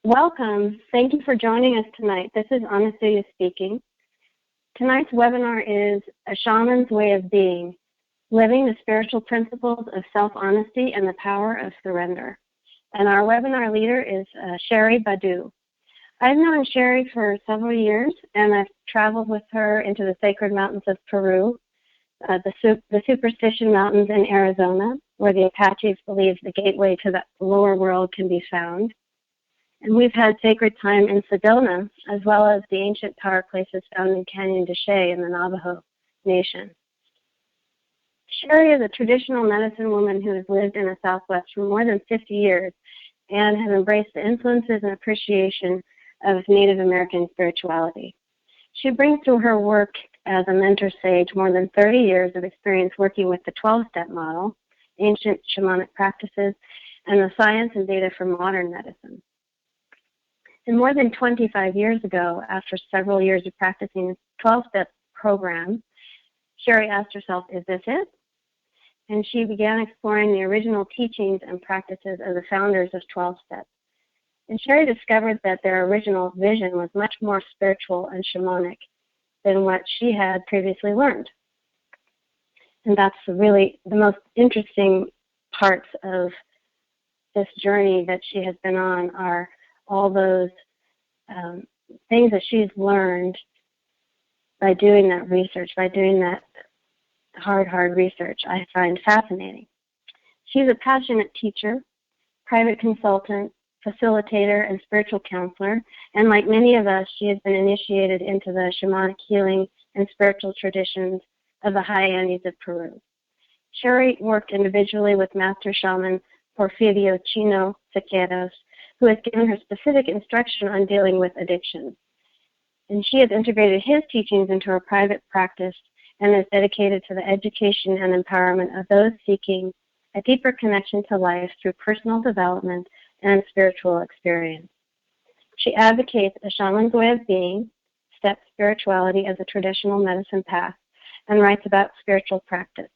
Welcome. Thank you for joining us tonight. This is Anastasia speaking. Tonight's webinar is A Shaman's Way of Being, Living the Spiritual Principles of Self-Honesty and the Power of Surrender. And our webinar leader is Shari BaDu. I've known Shari for several years, and I've traveled with her into the sacred mountains of Peru, the Superstition Mountains in Arizona, where the Apaches believe the gateway to the lower world can be found. And we've had sacred time in Sedona, as well as the ancient power places found in Canyon de Chelly in the Navajo Nation. Shari is a traditional medicine woman who has lived in the Southwest for more than 50 years and has embraced the influences and appreciation of Native American spirituality. She brings to her work as a mentor sage more than 30 years of experience working with the 12-step model, ancient shamanic practices, and the science and data for modern medicine. And more than 25 years ago, after several years of practicing this 12-step program, Shari asked herself, is this it? And she began exploring the original teachings and practices of the founders of 12 steps. And Shari discovered that their original vision was much more spiritual and shamanic than what she had previously learned. And that's really the most interesting parts of this journey that she has been on are all those things that she's learned by doing that research, by doing that hard research, I find fascinating. She's a passionate teacher, private consultant, facilitator, and spiritual counselor, and like many of us, she has been initiated into the shamanic healing and spiritual traditions of the high Andes of Peru. Shari worked individually with Master Shaman Porfirio Chino Sequeiros, who has given her specific instruction on dealing with addiction. And she has integrated his teachings into her private practice and is dedicated to the education and empowerment of those seeking a deeper connection to life through personal development and spiritual experience. She advocates a shaman's way of being, step spirituality as a traditional medicine path, and writes about spiritual practice.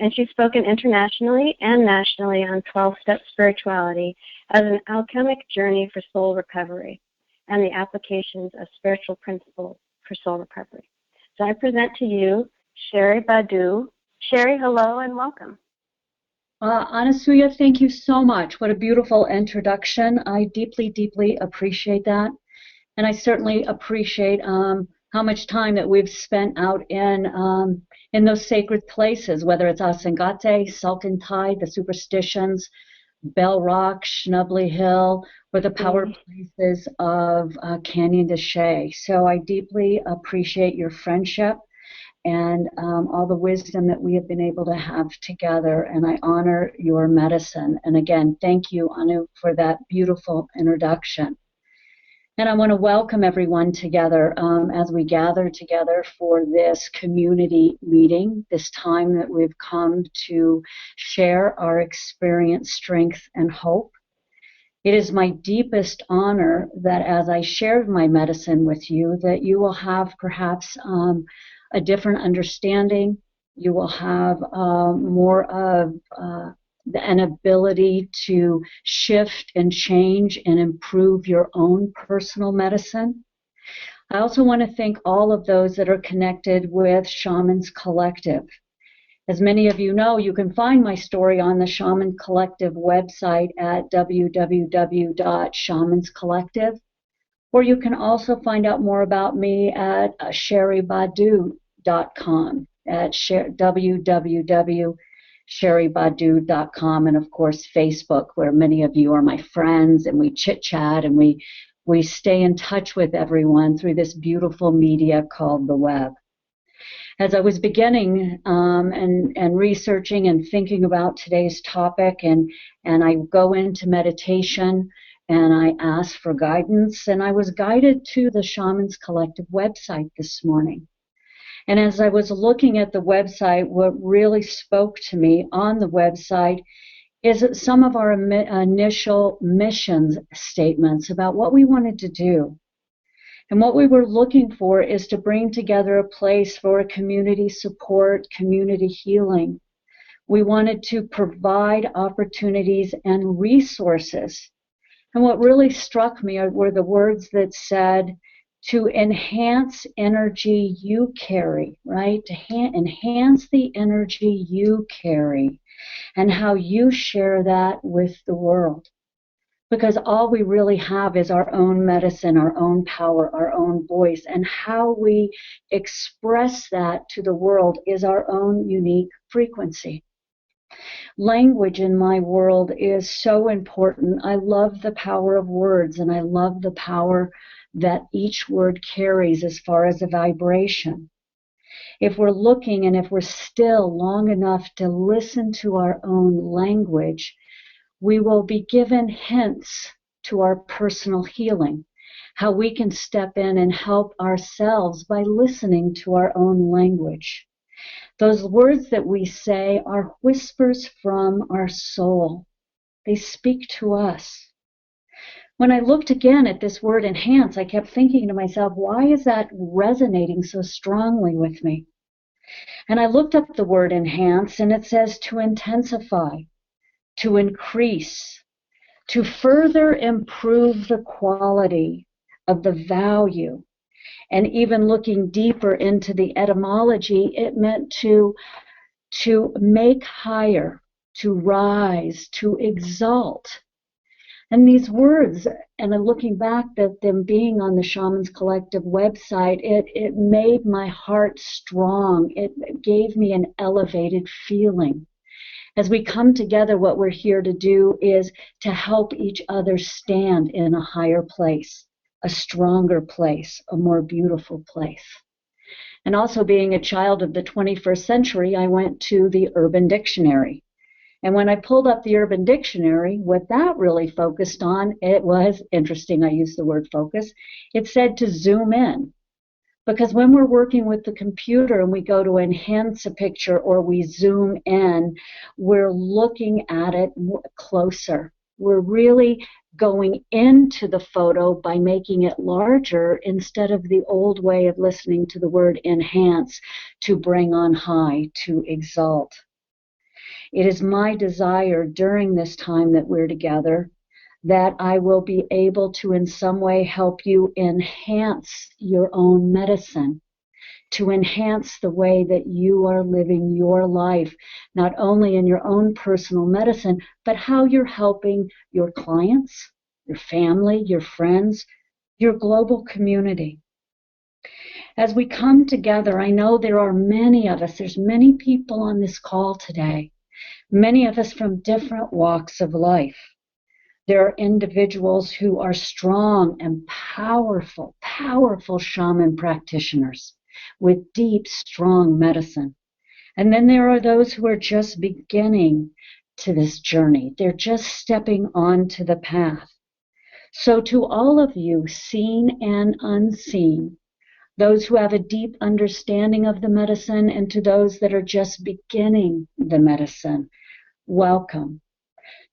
And she's spoken internationally and nationally on 12-step spirituality as an alchemic journey for soul recovery and the applications of spiritual principles for soul recovery. So I present to you Shari BaDu. Shari, hello and welcome. Anasuya, thank you so much. What a beautiful introduction. I deeply, deeply appreciate that. And I certainly appreciate how much time that we've spent out in those sacred places, whether it's Asangate, Sunken Tide, the Superstitions, Bell Rock, Schnubbly Hill, or the power places of Canyon de Chelly. So I deeply appreciate your friendship and all the wisdom that we have been able to have together, and I honor your medicine. And again, thank you, Anu, for that beautiful introduction. And I want to welcome everyone together as we gather together for this community meeting, this time that we've come to share our experience, strength, and hope. It is my deepest honor that as I shared my medicine with you, that you will have perhaps a different understanding. You will have more of an ability to shift and change and improve your own personal medicine. I also want to thank all of those that are connected with Shamans Collective. As many of you know, you can find my story on the Shaman Collective website at www.shamanscollective, or you can also find out more about me at sharibadu.com, at www.sharibadu.com, and of course Facebook, where many of you are my friends, and we chit-chat and we stay in touch with everyone through this beautiful media called the web. As I was beginning and researching and thinking about today's topic, and I go into meditation and I ask for guidance, and I was guided to the Shamans Collective website this morning. And as I was looking at the website, what really spoke to me on the website is some of our initial mission statements about what we wanted to do. And what we were looking for is to bring together a place for community support, community healing, We wanted to provide opportunities and resources. And what really struck me were the words that said, to enhance energy you carry, right? To enhance the energy you carry and how you share that with the world. Because all we really have is our own medicine, our own power, our own voice, and how we express that to the world is our own unique frequency. Language in my world is so important. I love the power of words, and I love the power that each word carries as far as a vibration. If we're looking and if we're still long enough to listen to our own language, we will be given hints to our personal healing, how we can step in and help ourselves by listening to our own language. Those words that we say are whispers from our soul. They speak to us. When I looked again at this word enhance, I kept thinking to myself, why is that resonating so strongly with me? And I looked up the word enhance, and it says to intensify, to increase, to further improve the quality of the value. And even looking deeper into the etymology, it meant to make higher, to rise, to exalt. And these words, and looking back at them being on the Shamans Collective website, it made my heart strong. It gave me an elevated feeling. As we come together, what we're here to do is to help each other stand in a higher place, a stronger place, a more beautiful place. And also being a child of the 21st century, I went to the Urban Dictionary. And when I pulled up the Urban Dictionary, what that really focused on, it was interesting, I used the word focus, it said to zoom in. Because when we're working with the computer and we go to enhance a picture or we zoom in, we're looking at it closer. We're really going into the photo by making it larger instead of the old way of listening to the word enhance, to bring on high, to exalt. It is my desire during this time that we're together that I will be able to in some way help you enhance your own medicine, to enhance the way that you are living your life, not only in your own personal medicine, but how you're helping your clients, your family, your friends, your global community. As we come together, I know there are many of us, there's many people on this call today, many of us from different walks of life. There are individuals who are strong and powerful, powerful shaman practitioners with deep, strong medicine. And then there are those who are just beginning to this journey. They're just stepping onto the path. So to all of you, seen and unseen, those who have a deep understanding of the medicine and to those that are just beginning the medicine, welcome.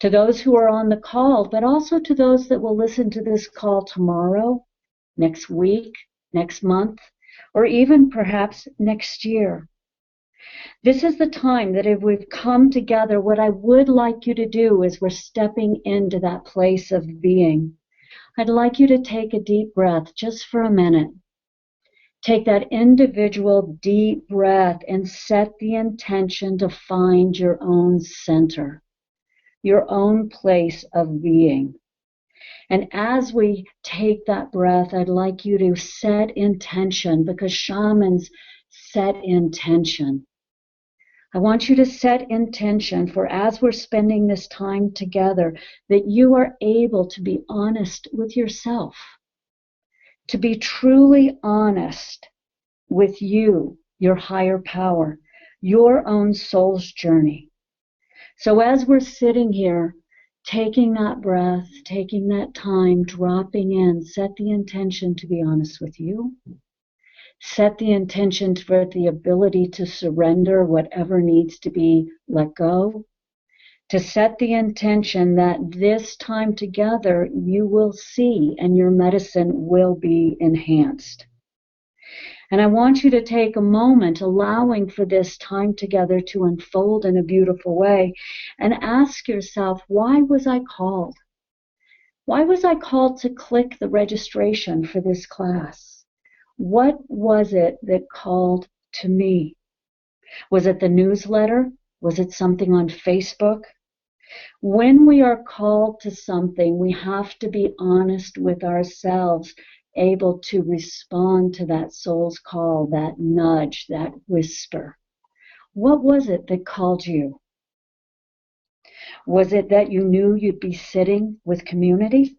To those who are on the call, but also to those that will listen to this call tomorrow, next week, next month, or even perhaps next year. This is the time that if we've come together, what I would like you to do is we're stepping into that place of being. I'd like you to take a deep breath just for a minute. Take that individual deep breath and set the intention to find your own center, your own place of being. And as we take that breath, I'd like you to set intention, because shamans set intention. I want you to set intention for, as we're spending this time together, that you are able to be honest with yourself, to be truly honest with you, your higher power, your own soul's journey. So as we're sitting here, taking that breath, taking that time, dropping in, set the intention to be honest with you. Set the intention for the ability to surrender whatever needs to be let go. To set the intention that this time together you will see and your medicine will be enhanced. And I want you to take a moment, allowing for this time together to unfold in a beautiful way, and ask yourself, why was I called? Why was I called to click the registration for this class? What was it that called to me? Was it the newsletter? Was it something on Facebook? When we are called to something, we have to be honest with ourselves, able to respond to that soul's call, that nudge, that whisper. What was it that called you? Was it that you knew you'd be sitting with community?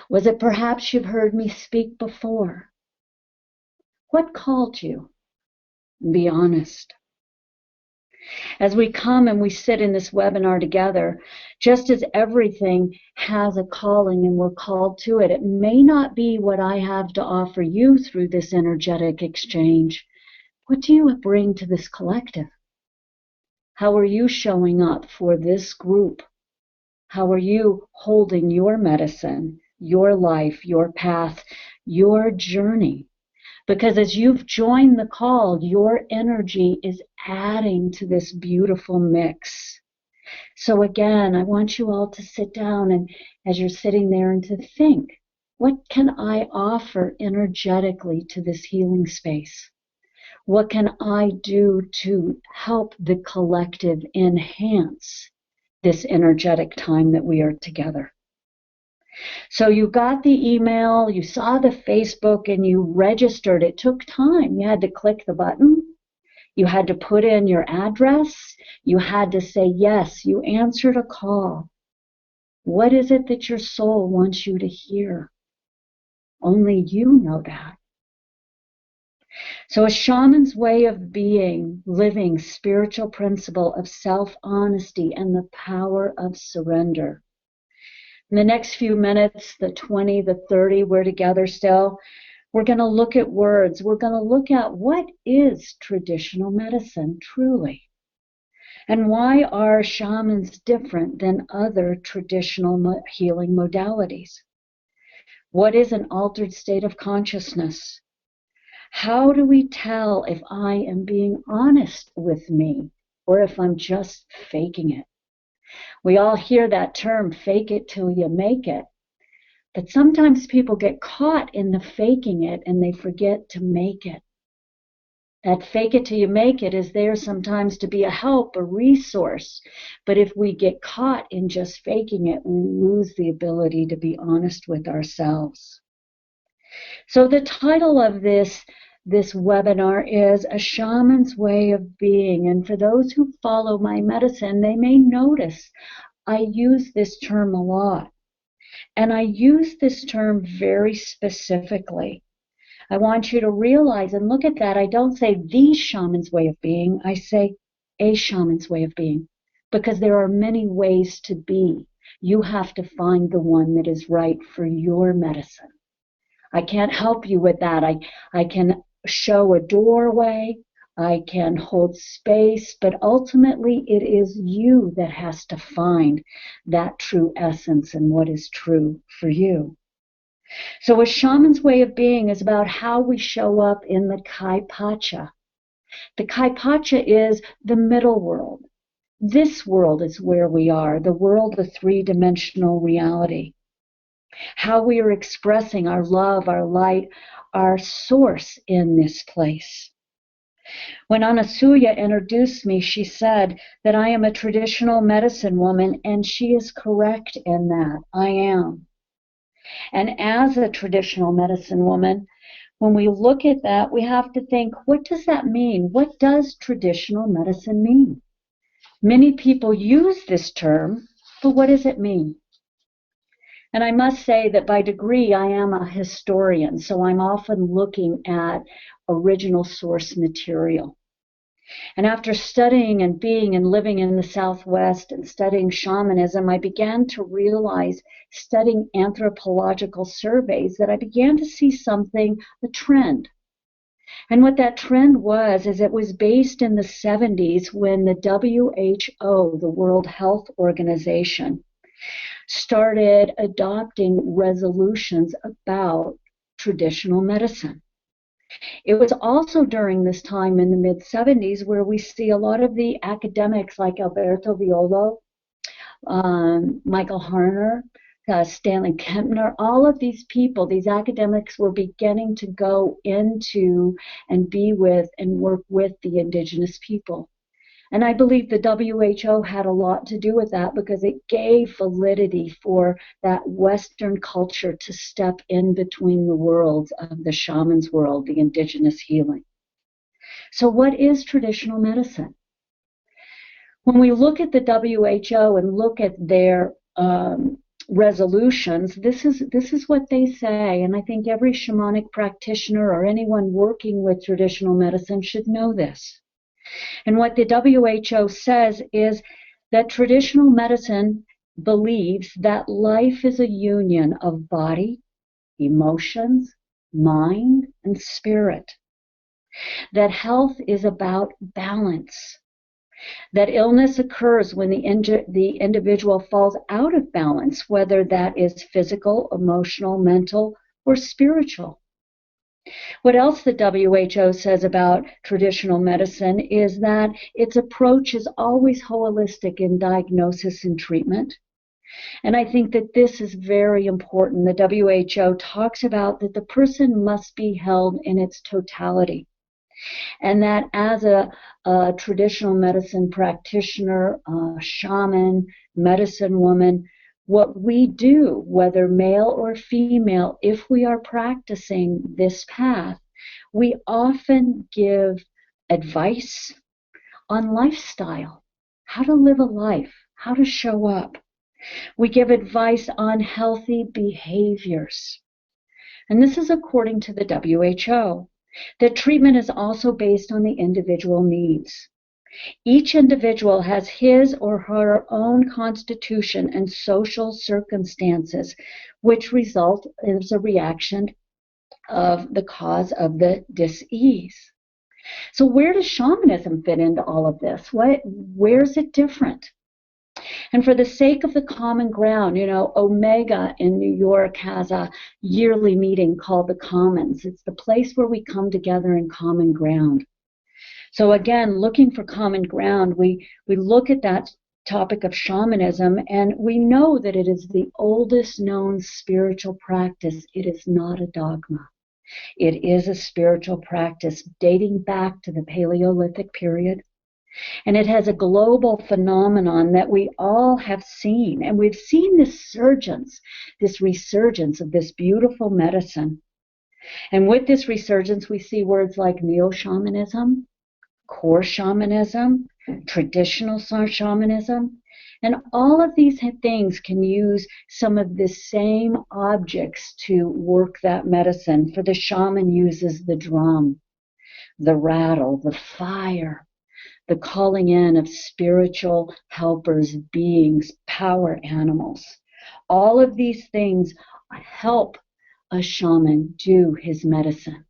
Was it perhaps you've heard me speak before? What called you? Be honest. As we come and we sit in this webinar together, just as everything has a calling and we're called to it, it may not be what I have to offer you through this energetic exchange. What do you bring to this collective? How are you showing up for this group? How are you holding your medicine, your life, your path, your journey? Because as you've joined the call, your energy is adding to this beautiful mix. So again, I want you all to sit down and as you're sitting there and to think, what can I offer energetically to this healing space? What can I do to help the collective enhance this energetic time that we are together? So you got the email, you saw the Facebook, and you registered. It took time. You had to click the button. You had to put in your address. You had to say yes. You answered a call. What is it that your soul wants you to hear? Only you know that. So a shaman's way of being, living spiritual principle of self-honesty and the power of surrender. In the next few minutes, the 20, the 30, we're together still. We're going to look at words. We're going to look at what is traditional medicine truly. And why are shamans different than other traditional healing modalities? What is an altered state of consciousness? How do we tell if I am being honest with me or if I'm just faking it? We all hear that term, fake it till you make it. But sometimes people get caught in the faking it and they forget to make it. That fake it till you make it is there sometimes to be a help, a resource. But if we get caught in just faking it, we lose the ability to be honest with ourselves. So the title of this webinar is A Shaman's Way of Being. And for those who follow my medicine, they may notice I use this term a lot. And I use this term very specifically. I want you to realize and look at that. I don't say the shaman's way of being. I say a shaman's way of being. Because there are many ways to be. You have to find the one that is right for your medicine. I can't help you with that. I can show a doorway. I can hold space, but ultimately it is you that has to find that true essence and what is true for you. So a shaman's way of being is about how we show up in the Kaipacha. The Kaipacha is the middle world. This world is where we are, the world of three-dimensional reality. How we are expressing our love, our light, our source in this place. When Anasuya introduced me, she said that I am a traditional medicine woman, and she is correct in that. I am. And as a traditional medicine woman, when we look at that, we have to think, what does that mean? What does traditional medicine mean? Many people use this term, but what does it mean? And I must say that by degree, I am a historian, so I'm often looking at original source material. And after studying and being and living in the Southwest and studying shamanism, I began to realize, studying anthropological surveys, that I began to see something, a trend. And what that trend was, is it was based in the 70s when the WHO, the World Health Organization, started adopting resolutions about traditional medicine. It was also during this time in the mid-70s where we see a lot of the academics like Alberto Viola, Michael Harner, Stanley Kempner, all of these people, these academics were beginning to go into and be with and work with the indigenous people. And I believe the WHO had a lot to do with that because it gave validity for that Western culture to step in between the worlds of the shaman's world, the indigenous healing. So what is traditional medicine? When we look at the WHO and look at their resolutions, this is what they say, and I think every shamanic practitioner or anyone working with traditional medicine should know this. And what the WHO says is that traditional medicine believes that life is a union of body, emotions, mind, and spirit. That health is about balance. That illness occurs when the individual falls out of balance, whether that is physical, emotional, mental, or spiritual. What else the WHO says about traditional medicine is that its approach is always holistic in diagnosis and treatment. And I think that this is very important. The WHO talks about that the person must be held in its totality. And that as a traditional medicine practitioner, shaman, medicine woman, what we do, whether male or female, if we are practicing this path, we often give advice on lifestyle, how to live a life, how to show up. We give advice on healthy behaviors. And this is according to the WHO. That treatment is also based on the individual needs. Each individual has his or her own constitution and social circumstances, which result as a reaction of the cause of the dis-ease. So where does shamanism fit into all of this? Where is it different? And for the sake of the common ground, Omega in New York has a yearly meeting called the Commons. It's the place where we come together in common ground. So again, looking for common ground, we look at that topic of shamanism, and we know that it is the oldest known spiritual practice. It is not a dogma. It is a spiritual practice dating back to the Paleolithic period. And it has a global phenomenon that we all have seen. And we've seen this resurgence of this beautiful medicine. And with this resurgence, we see words like neo-shamanism, core shamanism, traditional shamanism. And all of these things can use some of the same objects to work that medicine. For the shaman uses the drum, the rattle, the fire, the calling in of spiritual helpers, beings, power animals. All of these things help a shaman do his medicine.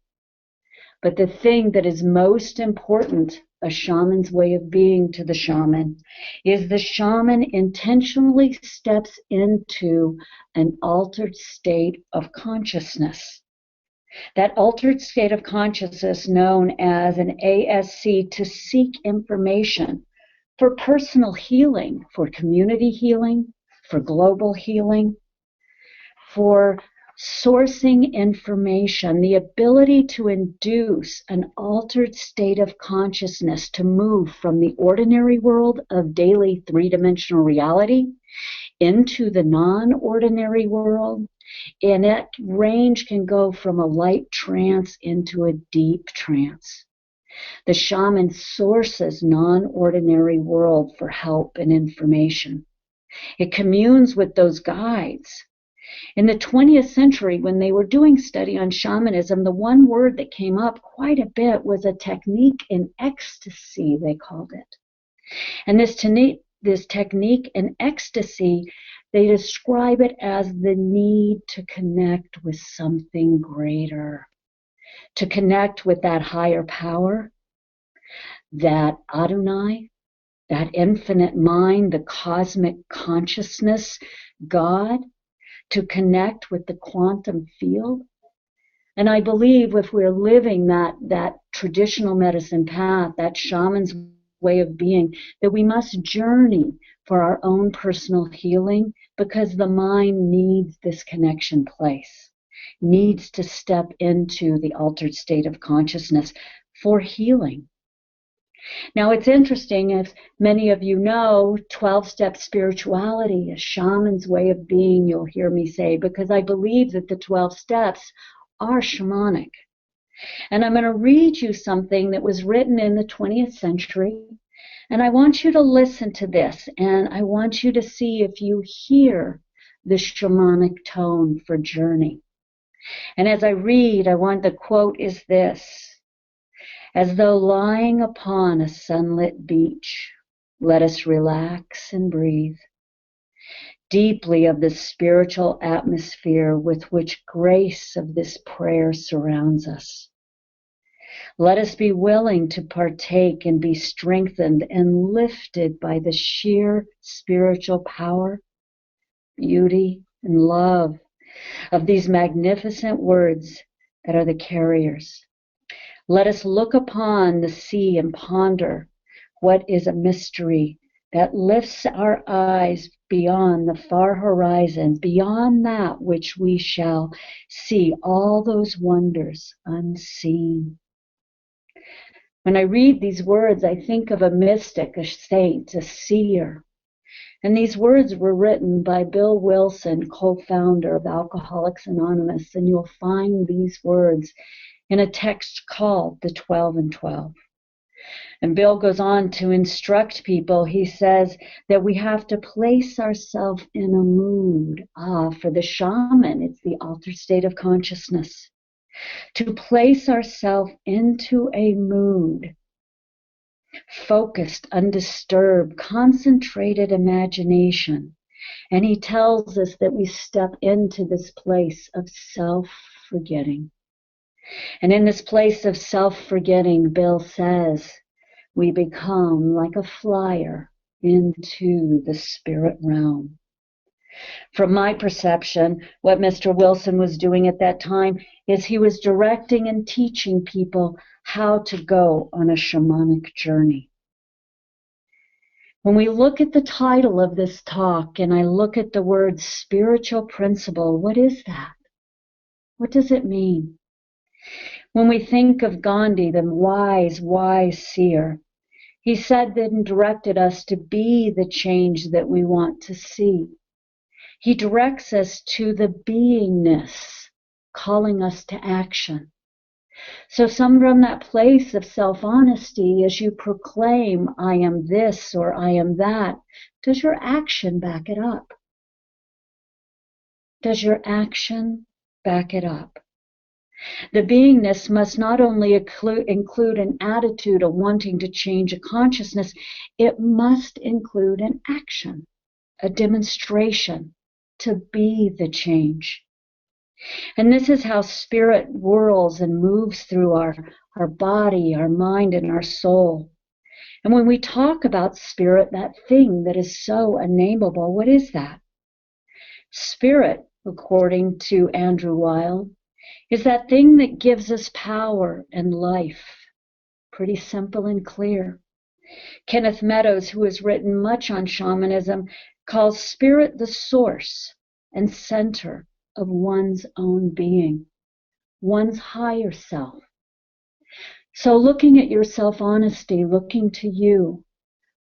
But the thing that is most important, a shaman's way of being to the shaman, is the shaman intentionally steps into an altered state of consciousness. That altered state of consciousness known as an ASC, to seek information for personal healing, for community healing, for global healing, for sourcing information, the ability to induce an altered state of consciousness to move from the ordinary world of daily three-dimensional reality into the non-ordinary world. And that range can go from a light trance into a deep trance. The shaman sources non-ordinary world for help and information. It communes with those guides. In the 20th century, when they were doing study on shamanism, the one word that came up quite a bit was a technique in ecstasy, they called it. And this technique in ecstasy, they describe it as the need to connect with something greater, to connect with that higher power, that Adonai, that infinite mind, the cosmic consciousness, God, to connect with the quantum field. And I believe if we're living that traditional medicine path, that shaman's way of being, that we must journey for our own personal healing, because the mind needs this connection place, needs to step into the altered state of consciousness for healing. Now, it's interesting, as many of you know, 12-step spirituality, a shaman's way of being, you'll hear me say, because I believe that the 12 steps are shamanic. And I'm going to read you something that was written in the 20th century. And I want you to listen to this, and I want you to see if you hear the shamanic tone for journey. And as I read, the quote is this: as though lying upon a sunlit beach, let us relax and breathe deeply of the spiritual atmosphere with which grace of this prayer surrounds us. Let us be willing to partake and be strengthened and lifted by the sheer spiritual power, beauty, and love of these magnificent words that are the carriers. Let us look upon the sea and ponder what is a mystery that lifts our eyes beyond the far horizon, beyond that which we shall see, all those wonders unseen. When I read these words, I think of a mystic, a saint, a seer. And these words were written by Bill Wilson, co-founder of Alcoholics Anonymous, and you'll find these words in a text called The 12 and 12. And Bill goes on to instruct people. He says that we have to place ourselves in a mood. For the shaman, it's the altered state of consciousness. To place ourselves into a mood, focused, undisturbed, concentrated imagination. And he tells us that we step into this place of self-forgetting. And in this place of self-forgetting, Bill says, we become like a flyer into the spirit realm. From my perception, what Mr. Wilson was doing at that time is he was directing and teaching people how to go on a shamanic journey. When we look at the title of this talk and I look at the word spiritual principle, what is that? What does it mean? When we think of Gandhi, the wise seer, he said that and directed us to be the change that we want to see. He directs us to the beingness, calling us to action. So from that place of self-honesty, as you proclaim, I am this or I am that, does your action back it up? Does your action back it up? The beingness must not only include an attitude of wanting to change a consciousness, it must include an action, a demonstration to be the change. And this is how spirit whirls and moves through our body, our mind, and our soul. And when we talk about spirit, that thing that is so unnameable, what is that? Spirit, according to Andrew Weil, is that thing that gives us power and life. Pretty simple and clear. Kenneth Meadows, who has written much on shamanism, calls spirit the source and center of one's own being, one's higher self. So looking at your self-honesty, looking to you,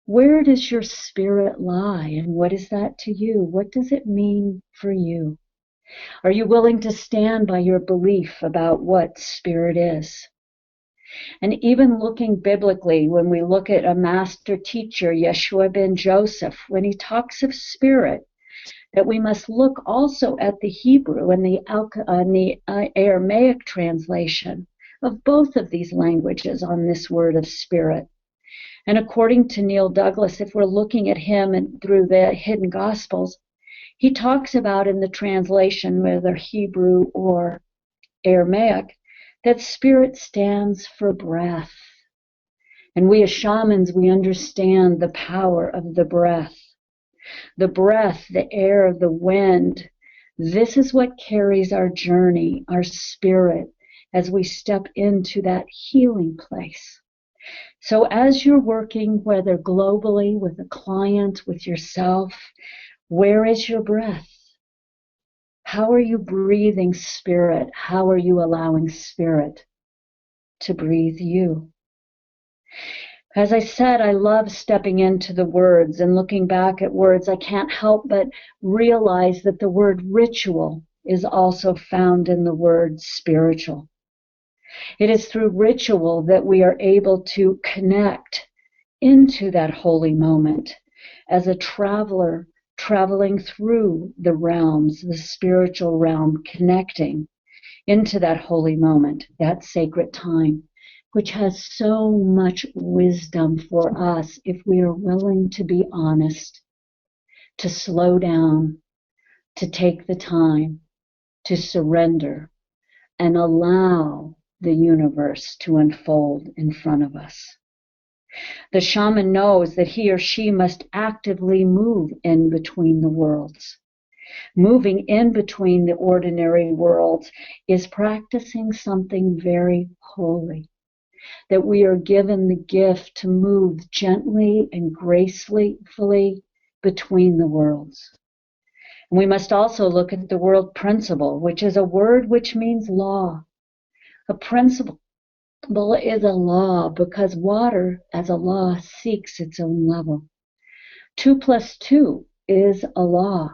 where does your spirit lie and what is that to you? What does it mean for you? Are you willing to stand by your belief about what spirit is? And even looking biblically, when we look at a master teacher, Yeshua ben Joseph, when he talks of spirit, that we must look also at the Hebrew and the Aramaic translation of both of these languages on this word of spirit. And according to Neil Douglas, if we're looking at him and through the hidden Gospels, he talks about in the translation, whether Hebrew or Aramaic, that spirit stands for breath. And we as shamans, we understand the power of the breath. The breath, the air, the wind, this is what carries our journey, our spirit, as we step into that healing place. So as you're working, whether globally with a client, with yourself, where is your breath? How are you breathing spirit? How are you allowing spirit to breathe you? As I said, I love stepping into the words and looking back at words. I can't help but realize that the word ritual is also found in the word spiritual. It is through ritual that we are able to connect into that holy moment as a traveler traveling through the realms, the spiritual realm, connecting into that holy moment, that sacred time, which has so much wisdom for us if we are willing to be honest, to slow down, to take the time, to surrender, and allow the universe to unfold in front of us. The shaman knows that he or she must actively move in between the worlds. Moving in between the ordinary worlds is practicing something very holy, that we are given the gift to move gently and gracefully between the worlds. And we must also look at the word principle, which is a word which means law. A principle is a law because water, as a law, seeks its own level. 2 plus 2 is a law.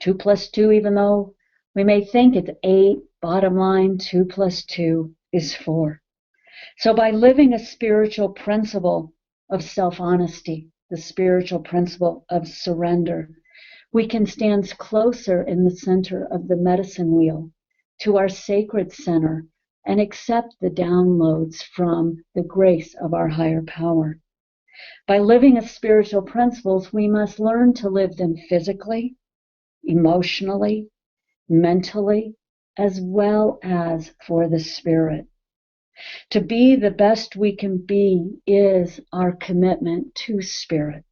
2 plus 2, even though we may think it's 8, bottom line, 2 plus 2 is 4. So by living a spiritual principle of self-honesty, the spiritual principle of surrender, we can stand closer in the center of the medicine wheel to our sacred center and accept the downloads from the grace of our higher power. By living as spiritual principles, we must learn to live them physically, emotionally, mentally, as well as for the spirit. To be the best we can be is our commitment to spirit.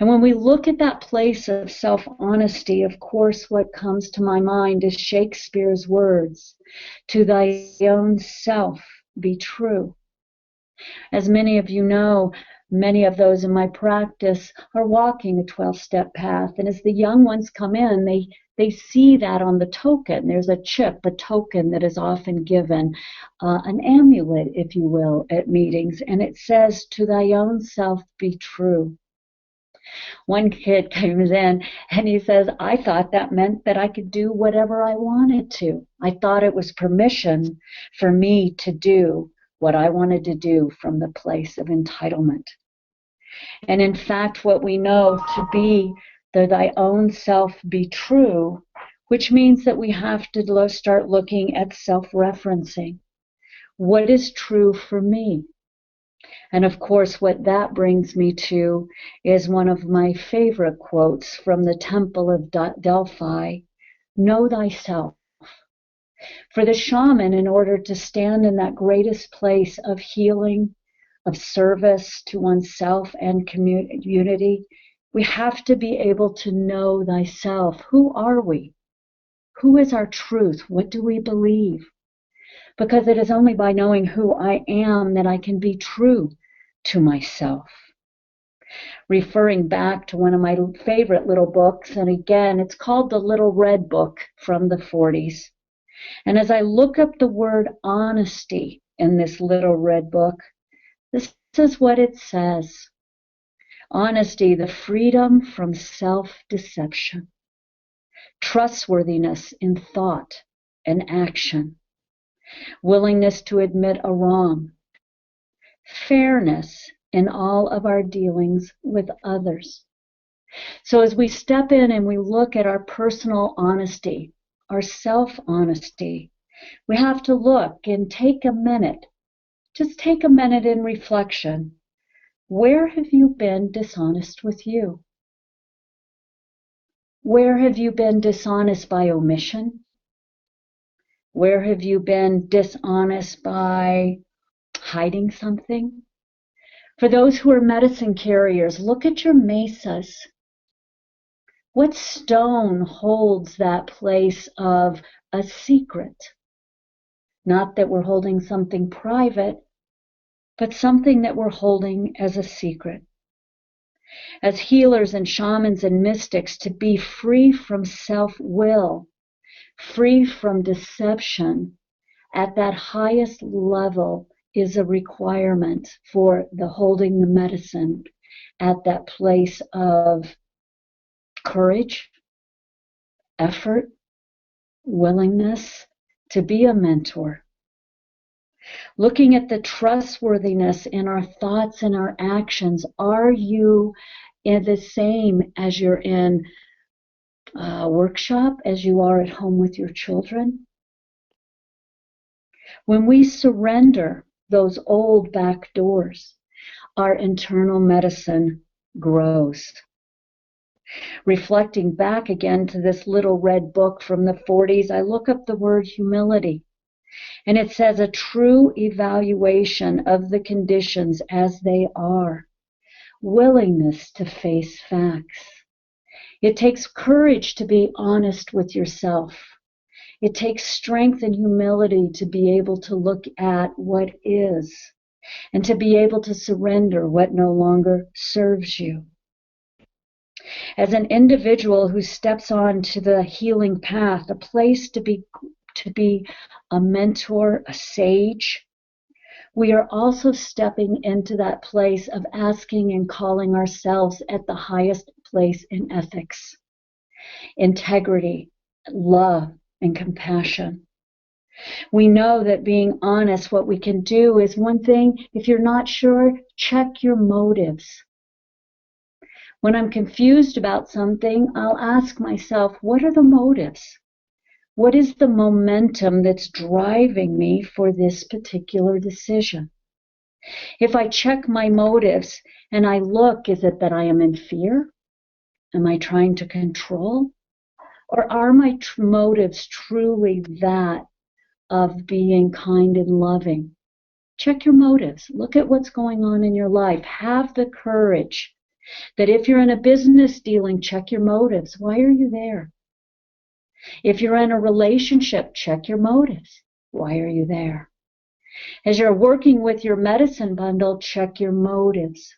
And when we look at that place of self-honesty, of course, what comes to my mind is Shakespeare's words, "To thy own self be true." As many of you know, many of those in my practice are walking a 12-step path. And as the young ones come in, they see that on the token. There's a chip, a token that is often given, an amulet, if you will, at meetings. And it says, "To thy own self be true." One kid comes in and he says, "I thought that meant that I could do whatever I wanted to. I thought it was permission for me to do what I wanted to do from the place of entitlement." And in fact, what we know to be the thy own self be true, which means that we have to start looking at self-referencing. What is true for me? And of course, what that brings me to is one of my favorite quotes from the Temple of Delphi, "Know thyself." For the shaman, in order to stand in that greatest place of healing, of service to oneself and community, we have to be able to know thyself. Who are we? Who is our truth? What do we believe? Because it is only by knowing who I am that I can be true to myself. Referring back to one of my favorite little books, and again, it's called The Little Red Book from the 40s. And as I look up the word honesty in this little red book, this is what it says. Honesty, the freedom from self-deception, trustworthiness in thought and action, willingness to admit a wrong, fairness in all of our dealings with others. So as we step in and we look at our personal honesty, our self-honesty, we have to look and take a minute. Just take a minute in reflection. Where have you been dishonest with you? Where have you been dishonest by omission? Where have you been dishonest by hiding something? For those who are medicine carriers, look at your mesas. What stone holds that place of a secret, Not that we're holding something private, but something that we're holding as a secret. As healers and shamans and mystics, to be free from self-will, free from deception at that highest level is a requirement for the holding the medicine at that place of courage, effort, willingness to be a mentor. Looking at the trustworthiness in our thoughts and our actions. Are you the same as you're in a workshop as you are at home with your children? When we surrender those old back doors, our internal medicine grows. Reflecting back again to this little red book from the 40s, I look up the word humility. And it says a true evaluation of the conditions as they are. Willingness to face facts. It takes courage to be honest with yourself. It takes strength and humility to be able to look at what is and to be able to surrender what no longer serves you. As an individual who steps on to the healing path, a place to be a mentor, a sage, we are also stepping into that place of asking and calling ourselves at the highest place in ethics, integrity, love, and compassion. We know that being honest, what we can do is one thing. If you're not sure, check your motives. When I'm confused about something, I'll ask myself, what are the motives? What is the momentum that's driving me for this particular decision? If I check my motives and I look, is it that I am in fear? Am I trying to control? Or are my motives truly that of being kind and loving? Check your motives. Look at what's going on in your life. Have the courage that if you're in a business dealing, check your motives. Why are you there? If you're in a relationship, check your motives. Why are you there? As you're working with your medicine bundle, check your motives.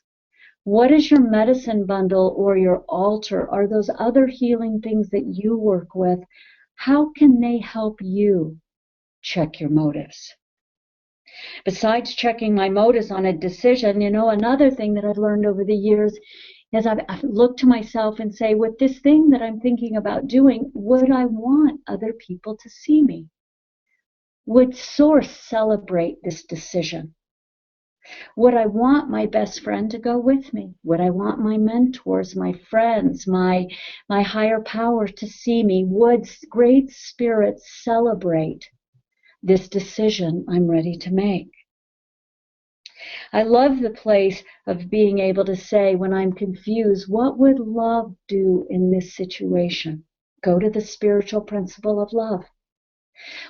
What is your medicine bundle or your altar or those other healing things that you work with? How can they help you? Check your motives. Besides checking my motives on a decision, another thing that I've learned over the years is I've looked to myself and say, with this thing that I'm thinking about doing, would I want other people to see me? Would Source celebrate this decision? Would I want my best friend to go with me? Would I want my mentors, my friends, my higher power to see me? Would great spirits celebrate this decision I'm ready to make? I love the place of being able to say, when I'm confused, what would love do in this situation? Go to the spiritual principle of love.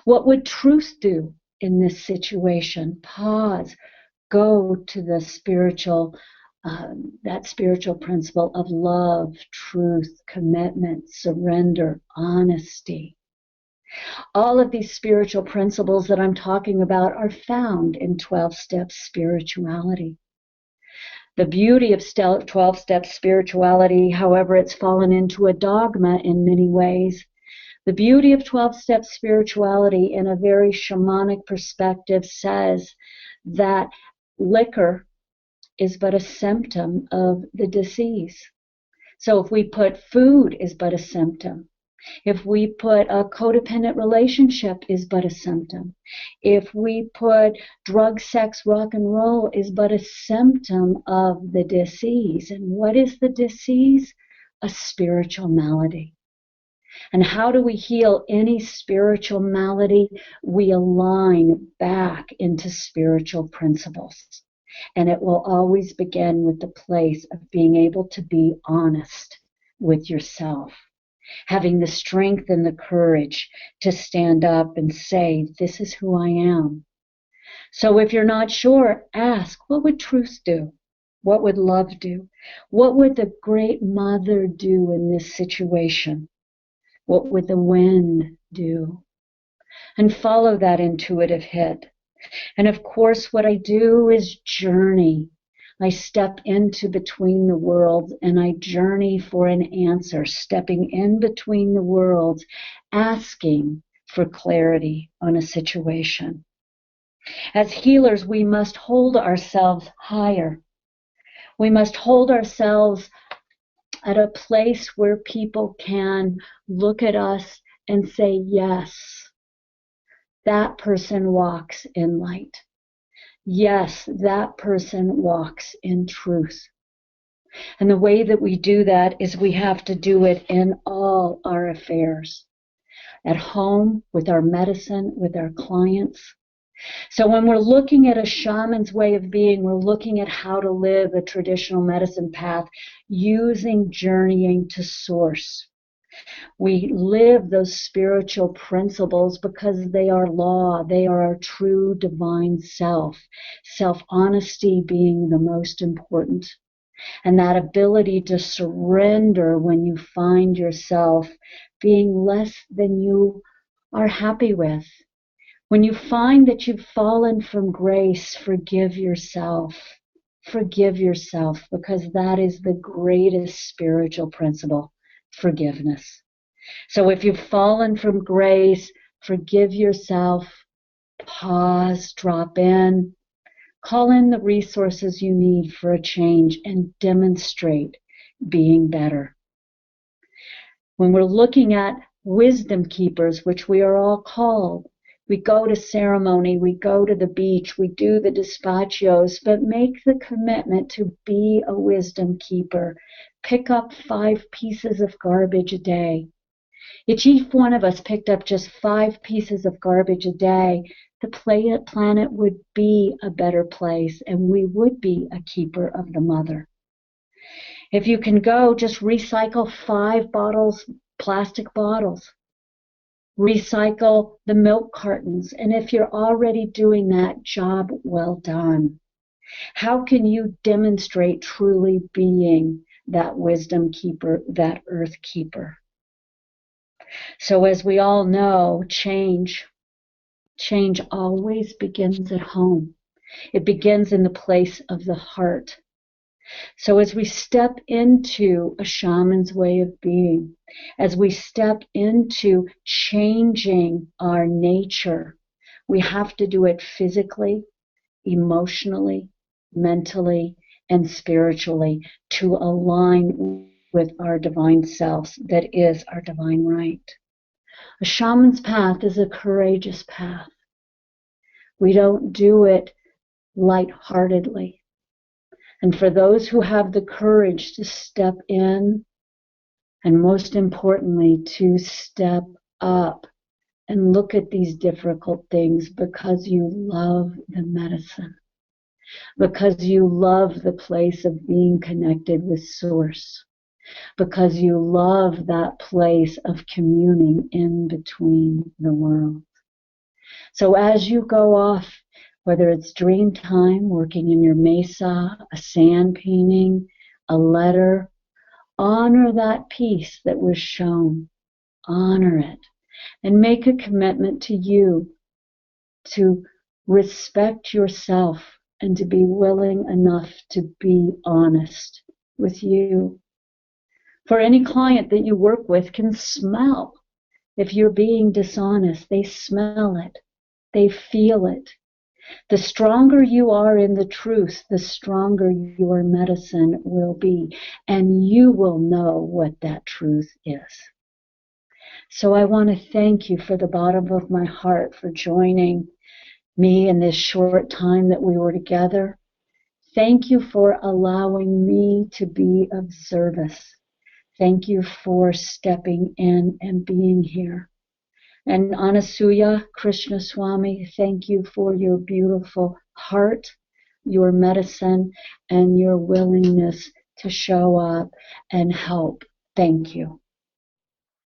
What would truth do in this situation? Pause. Go to the spiritual, that spiritual principle of love, truth, commitment, surrender, honesty. All of these spiritual principles that I'm talking about are found in 12-step spirituality. The beauty of 12-step spirituality, however, it's fallen into a dogma in many ways. The beauty of 12-step spirituality in a very shamanic perspective says that liquor is but a symptom of the disease. So if we put food is but a symptom. If we put a codependent relationship is but a symptom. If we put drug, sex, rock and roll is but a symptom of the disease. And what is the disease? A spiritual malady. And how do we heal any spiritual malady? We align back into spiritual principles. And it will always begin with the place of being able to be honest with yourself. Having the strength and the courage to stand up and say, this is who I am. So if you're not sure, ask, what would truth do? What would love do? What would the great mother do in this situation? What would the wind do? and follow that intuitive hit. And of course, what I do is journey. I step into between the worlds and I journey for an answer, stepping in between the worlds, asking for clarity on a situation. As healers, we must hold ourselves higher. We must hold ourselves at a place where people can look at us and say, yes, that person walks in light. Yes, that person walks in truth. And the way that we do that is we have to do it in all our affairs. At home, with our medicine, with our clients. So when we're looking at a shaman's way of being, we're looking at how to live a traditional medicine path using journeying to source. We live those spiritual principles because they are law. They are our true divine self. Self-honesty being the most important. And that ability to surrender when you find yourself being less than you are happy with. When you find that you've fallen from grace, forgive yourself. Forgive yourself, because that is the greatest spiritual principle, forgiveness. So if you've fallen from grace, forgive yourself, pause, drop in, call in the resources you need for a change, and demonstrate being better. When we're looking at wisdom keepers, which we are all called, we go to ceremony, we go to the beach, we do the despachios, but make the commitment to be a wisdom keeper. Pick up 5 pieces of garbage a day. If each one of us picked up just 5 pieces of garbage a day, the planet would be a better place, and we would be a keeper of the mother. If you can go, just recycle 5 bottles, plastic bottles. Recycle the milk cartons. And if you're already doing that, job well done. How can you demonstrate truly being that wisdom keeper, that earth keeper? So as we all know, change always begins at home. It begins in the place of the heart. So as we step into a shaman's way of being, as we step into changing our nature, we have to do it physically, emotionally, mentally, and spiritually to align with our divine selves, that is our divine right. A shaman's path is a courageous path. We don't do it lightheartedly. And for those who have the courage to step in, and most importantly, to step up and look at these difficult things because you love the medicine, because you love the place of being connected with Source, because you love that place of communing in between the worlds. So as you go off, whether it's dream time, working in your mesa, a sand painting, a letter, honor that piece that was shown. Honor it. And make a commitment to you to respect yourself and to be willing enough to be honest with you. For any client that you work with can smell if you're being dishonest. They smell it. They feel it. The stronger you are in the truth, the stronger your medicine will be, and you will know what that truth is. So I want to thank you for the bottom of my heart for joining me in this short time that we were together. Thank you for allowing me to be of service. Thank you for stepping in and being here. And Anasuya Krishna Swami, thank you for your beautiful heart, your medicine, and your willingness to show up and help. Thank you.